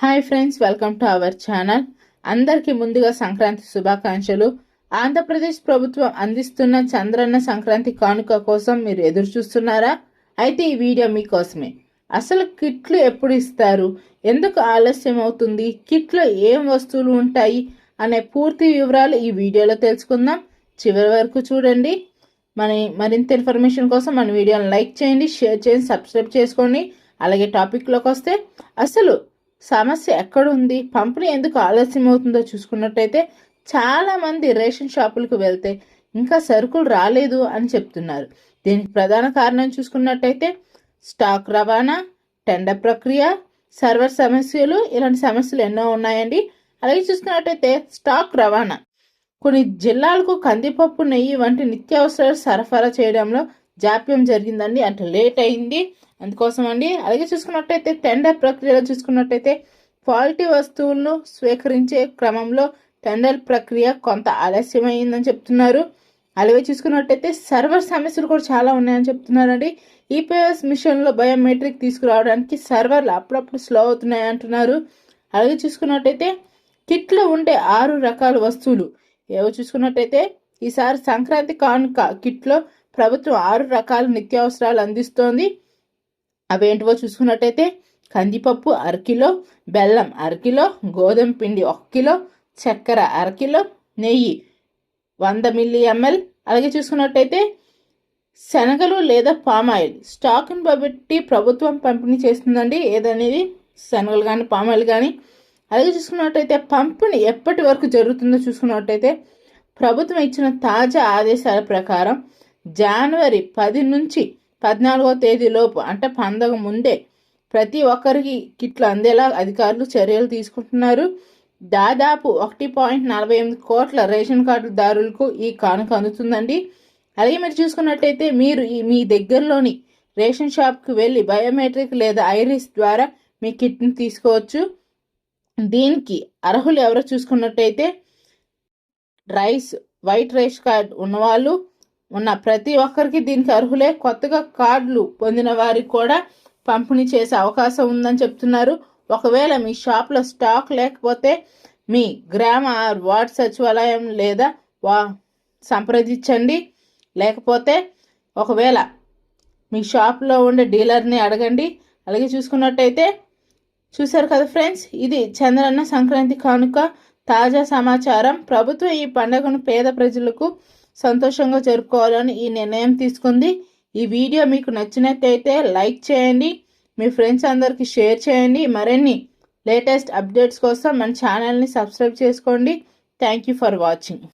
Hi friends, welcome to our channel. అందరికీ ముందుగా సంక్రాంతి శుభాకాంక్షలు. ఆంధ్రప్రదేశ్ ప్రభుత్వం అందిస్తున్న చంద్రన్న సంక్రాంతి కానుక కోసం మీరు ఎదురు చూస్తున్నారా? అయితే ఈ వీడియో మీకోసమే. అసలు కిట్లు ఎప్పుడు ఇస్తారు, ఎందుకు ఆలస్యం అవుతుంది, కిట్లో ఏం వస్తువులు ఉంటాయి అనే పూర్తి వివరాలు ఈ వీడియోలో తెలుసుకుందాం. చివరి వరకు చూడండి. మరింత ఇన్ఫర్మేషన్ కోసం మన వీడియోని లైక్ చేయండి, షేర్ చేయండి, సబ్స్క్రైబ్ చేసుకోండి. అలాగే టాపిక్లోకి వస్తే, అసలు సమస్య ఎక్కడుంది, పంపిణీ ఎందుకు ఆలస్యం అవుతుందో చూసుకున్నట్టయితే చాలామంది రేషన్ షాపులకు వెళ్తే ఇంకా సరుకులు రాలేదు అని చెప్తున్నారు. దీనికి ప్రధాన కారణం చూసుకున్నట్టయితే స్టాక్ రవాణా, టెండర్ ప్రక్రియ, సర్వర్ సమస్యలు, ఇలాంటి సమస్యలు ఎన్నో ఉన్నాయండి. అలాగే చూసుకున్నట్టయితే స్టాక్ రవాణా, కొన్ని జిల్లాలకు కందిపప్పు, నెయ్యి వంటి నిత్యావసరాలు సరఫరా చేయడంలో జాప్యం జరిగిందండి, అంటే లేట్ అయింది, అందుకోసం అండి. అలాగే చూసుకున్నట్టయితే టెండర్ ప్రక్రియలో చూసుకున్నట్టయితే క్వాలిటీ వస్తువులను స్వీకరించే క్రమంలో టెండర్ ప్రక్రియ కొంత ఆలస్యమైందని చెప్తున్నారు. అలాగే చూసుకున్నట్టయితే సర్వర్ సమస్యలు కూడా చాలా ఉన్నాయని చెప్తున్నారండి. ఈపీఎస్ మిషన్లో బయోమెట్రిక్ తీసుకురావడానికి సర్వర్లు అప్పుడప్పుడు స్లో అవుతున్నాయి అంటున్నారు. అలాగే చూసుకున్నట్టయితే కిట్లో ఉండే 6 రకాల వస్తువులు ఏవో చూసుకున్నట్టయితే ఈసారి సంక్రాంతి కానుక కిట్లో ప్రభుత్వం 6 రకాల నిత్యావసరాలు అందిస్తోంది. అవేంటివో చూసుకున్నట్టయితే కందిపప్పు అరకిలో, బెల్లం అరకిలో, గోధుమ పిండి 1 కిలో, చక్కెర అరకిలో, నెయ్యి 100 ml. అలాగే చూసుకున్నట్టయితే శనగలు లేదా పామాయిల్ స్టాక్ని బట్టి ప్రభుత్వం పంపిణీ చేస్తుందండి, ఏదనేది శనగలు కానీ పామాయిల్ కానీ. అలాగే చూసుకున్నట్టయితే పంపిణీ ఎప్పటి వరకు జరుగుతుందో చూసుకున్నట్టయితే ప్రభుత్వం ఇచ్చిన తాజా ఆదేశాల ప్రకారం జనవరి 10 నుంచి 14వ తేదీలోపు, అంటే పండగ ముందే ప్రతి ఒక్కరికి కిట్లు అందేలా అధికారులు చర్యలు తీసుకుంటున్నారు. దాదాపు 1.48 కోట్ల రేషన్ కార్డుదారులకు ఈ కానుక అందుతుందండి. అలాగే మీరు చూసుకున్నట్టయితే మీరు మీ దగ్గరలోని రేషన్ షాప్కి వెళ్ళి బయోమెట్రిక్ లేదా ఐరిస్ ద్వారా మీ కిట్ని తీసుకోవచ్చు. దీనికి అర్హులు ఎవరో చూసుకున్నట్టయితే వైట్ రైస్ కార్డ్ ఉన్నవాళ్ళు ఉన్న ప్రతి ఒక్కరికి దీనికి అర్హులే. కొత్తగా కార్డులు పొందిన వారికి కూడా పంపిణీ చేసే అవకాశం ఉందని చెప్తున్నారు. ఒకవేళ మీ షాప్లో స్టాక్ లేకపోతే మీ గ్రామ వార్డు సచివాలయం లేదా సంప్రదించండి. లేకపోతే ఒకవేళ మీ షాప్లో ఉండే డీలర్ని అడగండి. అలాగే చూసుకున్నట్టయితే చూశారు కదా ఫ్రెండ్స్, ఇది చంద్రన్న సంక్రాంతి కానుక తాజా సమాచారం. ప్రభుత్వం ఈ పండుగను పేద ప్రజలకు సంతోషంగా జరుపుకోవాలని ఈ నిర్ణయం తీసుకుంది. ఈ వీడియో మీకు నచ్చినట్లయితే లైక్ చేయండి, మీ ఫ్రెండ్స్ అందరికీ షేర్ చేయండి. మరిన్ని లేటెస్ట్ అప్డేట్స్ కోసం మన ఛానల్ని సబ్స్క్రైబ్ చేసుకోండి. Thank you for watching.